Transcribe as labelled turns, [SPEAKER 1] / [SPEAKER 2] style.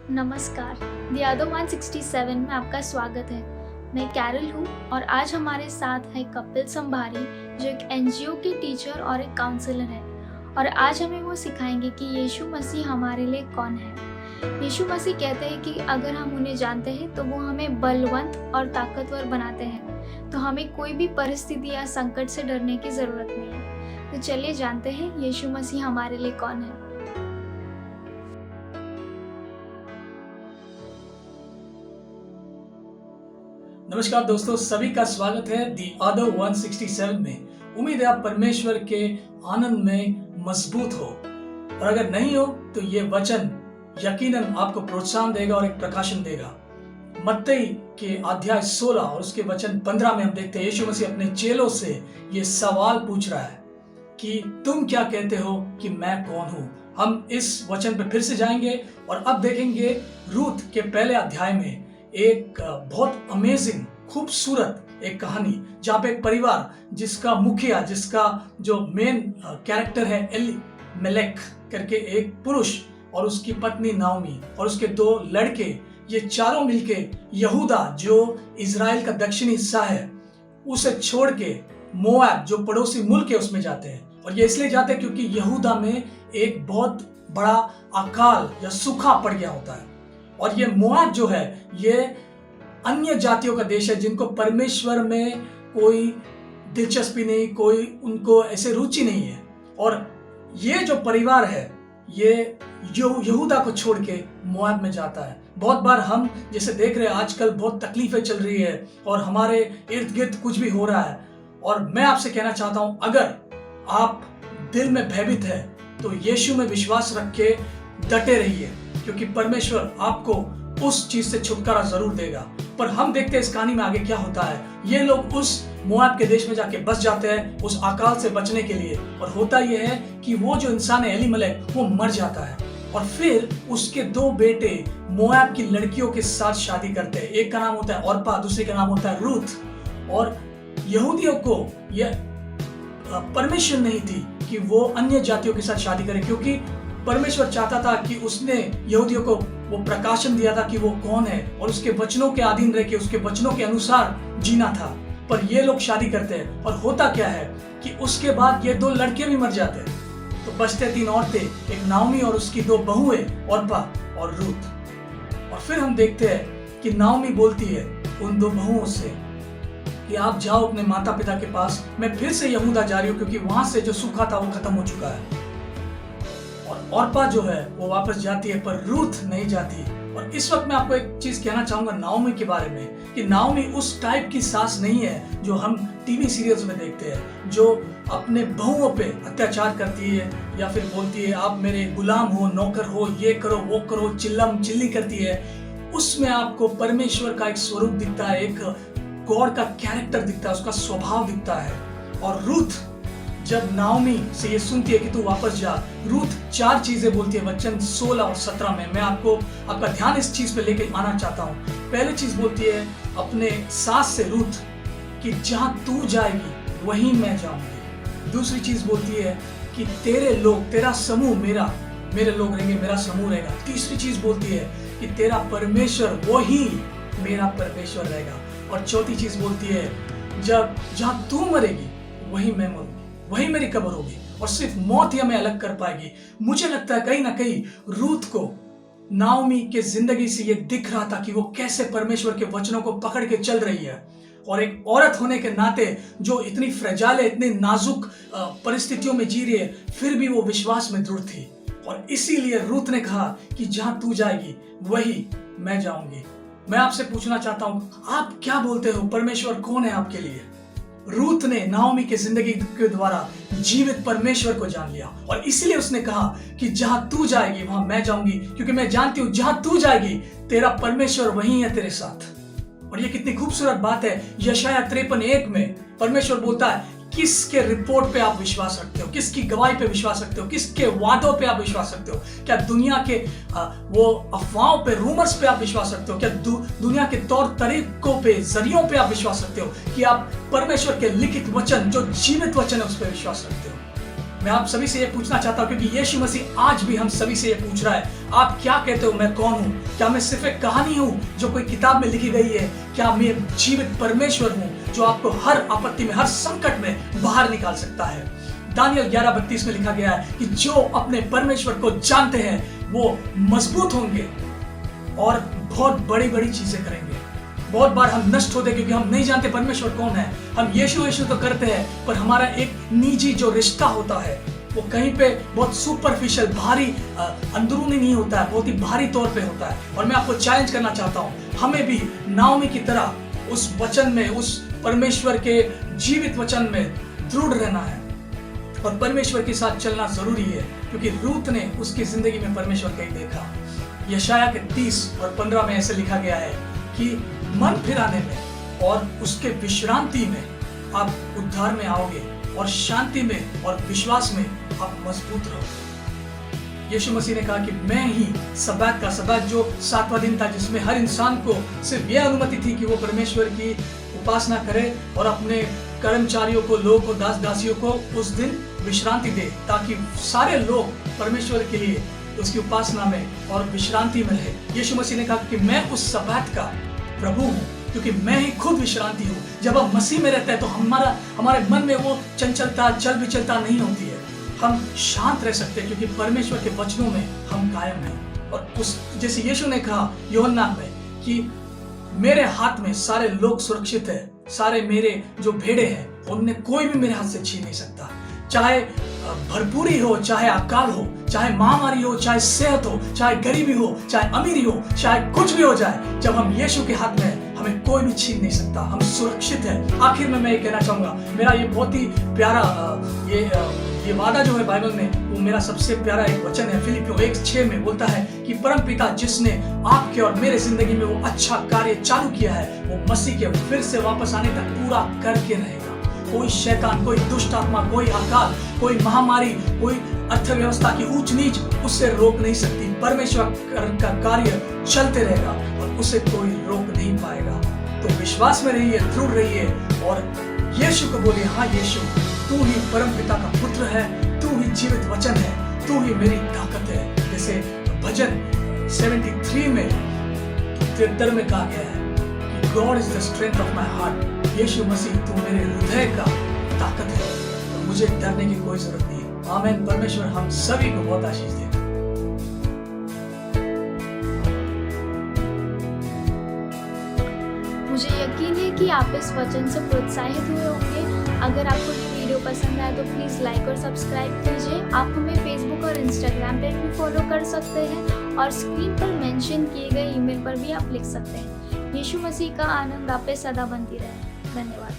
[SPEAKER 1] नमस्कार, the other 167 में आपका स्वागत है। मैं कैरल हूँ और आज हमारे साथ है कपिल संभारी, जो एक एनजीओ के टीचर और एक काउंसलर है। और आज हमें वो सिखाएंगे कि यीशु मसीह हमारे लिए कौन है। यीशु मसीह कहते हैं कि अगर हम उन्हें जानते हैं तो वो हमें बलवंत और ताकतवर बनाते हैं, तो हमें कोई भी परिस्थिति या संकट से डरने की ज़रूरत नहीं है। तो चलिए जानते हैं यीशु मसीह हमारे लिए कौन है।
[SPEAKER 2] नमस्कार दोस्तों, सभी का स्वागत है दी अदर 167 में। उम्मीद है आप परमेश्वर के आनंद में मजबूत हो, और अगर नहीं हो तो ये वचन यकीनन आपको प्रोत्साहन देगा और एक प्रकाशन देगा। मत्ती के अध्याय 16 और उसके वचन 15 में हम देखते हैं यीशु मसीह अपने चेलों से ये सवाल पूछ रहा है कि तुम क्या कहते हो कि मैं कौन हूँ। हम इस वचन पे फिर से जाएंगे और अब देखेंगे रूथ के पहले अध्याय में एक बहुत अमेजिंग खूबसूरत एक कहानी, जहाँ पे एक परिवार जिसका मुखिया, जिसका जो मेन कैरेक्टर है एलीमेलेक करके एक पुरुष और उसकी पत्नी नाओमी और उसके दो लड़के, ये चारों मिलके यहूदा जो इजराइल का दक्षिणी हिस्सा है उसे छोड़ के मोआब जो पड़ोसी मुल्क है उसमें जाते हैं। और ये इसलिए जाते हैं क्योंकि यहूदा में एक बहुत बड़ा अकाल या सूखा पड़ गया होता है। और ये मोआब जो है ये अन्य जातियों का देश है जिनको परमेश्वर में कोई दिलचस्पी नहीं, कोई उनको ऐसे रुचि नहीं है। और ये जो परिवार है ये यहूदा को छोड़ के मोआब में जाता है। बहुत बार हम जैसे देख रहे हैं आजकल बहुत तकलीफें चल रही है और हमारे इर्द गिर्द कुछ भी हो रहा है, और मैं आपसे कहना चाहता हूं अगर आप दिल में भयभीत है तो यीशु में विश्वास रख के डटे रहिए, क्योंकि परमेश्वर आपको उस चीज से छुटकारा जरूर देगा। पर हम देखते हैं इस कहानी में आगे क्या होता है। ये लोग उस मोआब के देश में जाके बस जाते हैं उस अकाल से बचने के लिए, और होता यह है कि वो जो इंसान है एलीमेलेक वो मर जाता है, और फिर उसके दो बेटे मोआब की लड़कियों के साथ शादी करते हैं। एक का नाम होता है ऑर्पा, दूसरे का नाम होता है रूथ। और यहूदियों को यह परमिशन नहीं थी कि वो अन्य जातियों के साथ शादी करें, क्योंकि परमेश्वर चाहता था कि उसने यहूदियों को वो प्रकाशन दिया था कि वो कौन है, और उसके वचनों के अधीन रह के उसके वचनों के अनुसार जीना था। पर ये लोग शादी करते हैं, और होता क्या है कि उसके बाद ये दो लड़के भी मर जाते हैं। तो बचते तीन औरतें, एक नाओमी और उसकी दो बहुएं ऑर्पा और रूथ। और फिर हम देखते हैं कि नाओमी बोलती है उन दो बहुओं से कि आप जाओ अपने माता पिता के पास, मैं फिर से यहूदा जा रही हूँ क्योंकि वहां से जो सूखा था वो खत्म हो चुका है। और ऑर्पा जो है वो वापस जाती है, पर रूथ नहीं जाती। और इस वक्त मैं आपको एक चीज कहना चाहूंगा नाओमी के बारे में, कि नाओमी उस टाइप की सास नहीं है जो हम टीवी सीरियल्स में देखते हैं, जो अपने बहुओं पे अत्याचार करती है या फिर बोलती है आप मेरे गुलाम हो, नौकर हो, ये करो वो करो, चिल्लम चिल्ली करती है। उसमें आपको परमेश्वर का एक स्वरूप दिखता है, एक गॉड का कैरेक्टर दिखता है, उसका स्वभाव दिखता है। और रूथ जब नाओमी से ये सुनती है कि तू वापस जा, रूथ चार चीजें बोलती है वचन 16 और 17 में। मैं आपका ध्यान इस चीज पे लेके आना चाहता हूँ। पहली चीज बोलती है अपने सास से रूथ कि जहां तू जाएगी वहीं मैं जाऊंगी। दूसरी चीज बोलती है कि तेरे लोग, तेरा समूह मेरे लोग रहेंगे, मेरा समूह रहेगा। तीसरी चीज बोलती है कि तेरा परमेश्वर वही मेरा परमेश्वर रहेगा। और चौथी चीज बोलती है जहां तू मरेगी वही मैं मरूंगी, वही मेरी कब्र होगी, और सिर्फ मौत ही हमें अलग कर पाएगी। मुझे लगता है कहीं ना कहीं रूथ को नाओमी के जिंदगी से ये दिख रहा था कि वो कैसे परमेश्वर के वचनों को पकड़ के चल रही है, और एक औरत होने के नाते जो इतनी फ्रेजाइल है, इतनी नाजुक परिस्थितियों में जी रही है, फिर भी वो विश्वास में दृढ़ थी। और इसीलिए रूथ ने कहा कि जहां तू जाएगी वही मैं जाऊंगी। मैं आपसे पूछना चाहता हूं, आप क्या बोलते हो, परमेश्वर कौन है आपके लिए? रूथ ने नाओमी के जिंदगी के द्वारा जीवित परमेश्वर को जान लिया, और इसलिए उसने कहा कि जहां तू जाएगी वहां मैं जाऊंगी, क्योंकि मैं जानती हूं जहां तू जाएगी तेरा परमेश्वर वहीं है तेरे साथ। और ये कितनी खूबसूरत बात है। यशायाह 53:1 में परमेश्वर बोलता है किसके रिपोर्ट पे आप विश्वास रखते हो, किसकी गवाही पे विश्वास रखते हो, किसके वादों पे आप विश्वास रखते हो? क्या दुनिया के वो अफवाहों पे, रूमर्स पे आप विश्वास रखते हो? क्या दुनिया के तौर तरीकों पे, जरियों पे आप विश्वास रखते हो, कि आप परमेश्वर के लिखित वचन जो जीवित वचन है उस पर विश्वास रखते हो? मैं आप सभी से ये पूछना चाहता हूँ, क्योंकि यीशु मसीह आज भी हम सभी से ये पूछ रहा है, आप क्या कहते हो मैं कौन हूँ? क्या मैं सिर्फ एक कहानी हूँ जो कोई किताब में लिखी गई है? क्या मैं जीवित परमेश्वर हूँ जो आपको हर आपत्ति में, हर संकट में बाहर निकाल सकता है? दानियल 11:32 में लिखा गया है कि जो अपने परमेश्वर को जानते हैं वो मजबूत होंगे और बहुत बड़ी बड़ी चीजें करेंगे। बहुत बार हम नष्ट होते क्योंकि हम नहीं जानते परमेश्वर कौन है। हम यीशु यीशु तो करते हैं, पर हमारा एक निजी जो रिश्ता होता है वो कहीं पे बहुत सुपरफिशियल, भारी, अंदरूनी नहीं होता है, बहुत ही भारी तौर पे होता है। और मैं आपको चैलेंज करना चाहता हूँ, हमें भी नाओमी की तरह उस वचन में, उस परमेश्वर के जीवित वचन में दृढ़ रहना है और परमेश्वर के साथ चलना जरूरी है, क्योंकि रूत ने उसकी जिंदगी में परमेश्वर कहीं देखा। यशाया के 30 और 15 में ऐसे लिखा गया है कि मन फिराने में और उसके विश्रांति में आप उद्धार में आओगे और शांति में और विश्वास में आप मजबूत रहोगे। यीशु मसीह ने कहा कि मैं ही सब्बात का, सब्बात जो 7वां दिन था जिसमें हर इंसान को सिर्फ यह अनुमति थी कि वो परमेश्वर की उपासना करे और अपने कर्मचारियों को, लोगों को, दास दासियों को उस दिन विश्रांति दे, ताकि सारे लोग परमेश्वर के लिए उसकी उपासना में और विश्रांति में रहे। यीशु मसीह ने कहा कि मैं उस सब्बात का प्रभु हूँ, क्योंकि मैं ही खुद विश्रांति हूँ। जब हम मसीह में रहते हैं तो हमारे मन में वो चंचलता, चल विचलता नहीं होती है। हम शांत रह सकते हैं क्योंकि परमेश्वर के वचनों में हम कायम हैं। और उस जैसे यीशु ने कहा यूहन्ना में कि मेरे हाथ में सारे लोग सुरक्षित है, सारे मेरे जो भेड़े हैं उनमें कोई भी मेरे हाथ से छीन नहीं सकता। चाहे भरपूरी हो, चाहे अकाल हो, चाहे महामारी हो, चाहे सेहत हो, चाहे गरीबी हो, चाहे अमीरी हो, चाहे कुछ भी हो जाए, जब हम यीशु के हाथ में हैं हमें कोई भी छीन नहीं सकता, हम सुरक्षित हैं। आखिर में मैं ये कहना चाहूंगा, मेरा ये बहुत ही प्यारा ये वादा जो है बाइबल में, वो मेरा सबसे प्यारा एक वचन है। फिलिपियों 1:6 में बोलता है कि परम पिता जिसने आपके और मेरे जिंदगी में वो अच्छा कार्य चालू किया है वो मसीह के फिर से वापस आने तक पूरा करके रहेगा। कोई शैतान, कोई दुष्ट आत्मा, कोई अकाल, कोई महामारी, कोई अर्थव्यवस्था की ऊंच नीच उससे रोक नहीं सकती। परमेश्वर का कार्य चलते रहेगा और उसे कोई रोक नहीं पाएगा। तो विश्वास में रहिए, दृढ़ रहिए और यीशु को बोलिए, हाँ यीशु तू ही परम पिता का पुत्र है, तू ही जीवित वचन है, तू ही मेरी ताकत है। जैसे भजन 73 में 73 में कहा गया है कि God is the strength of my heart. Yeshu Masih तू मेरे हृदय का ताकत है और मुझे डरने की कोई जरूरत नहीं है। आमीन। परमेश्वर हम सभी को बहुत आशीष दे।
[SPEAKER 1] मुझे यकीन है कि आप इस वचन से प्रोत्साहित हुए होंगे। अगर आपको ये वीडियो पसंद आए तो प्लीज़ लाइक और सब्सक्राइब कीजिए। आप हमें फेसबुक और इंस्टाग्राम पर भी फॉलो कर सकते हैं और स्क्रीन पर मेंशन किए गए ईमेल पर भी आप लिख सकते हैं। यीशु मसीह का आनंद आप पे सदा बनती रहे। धन्यवाद।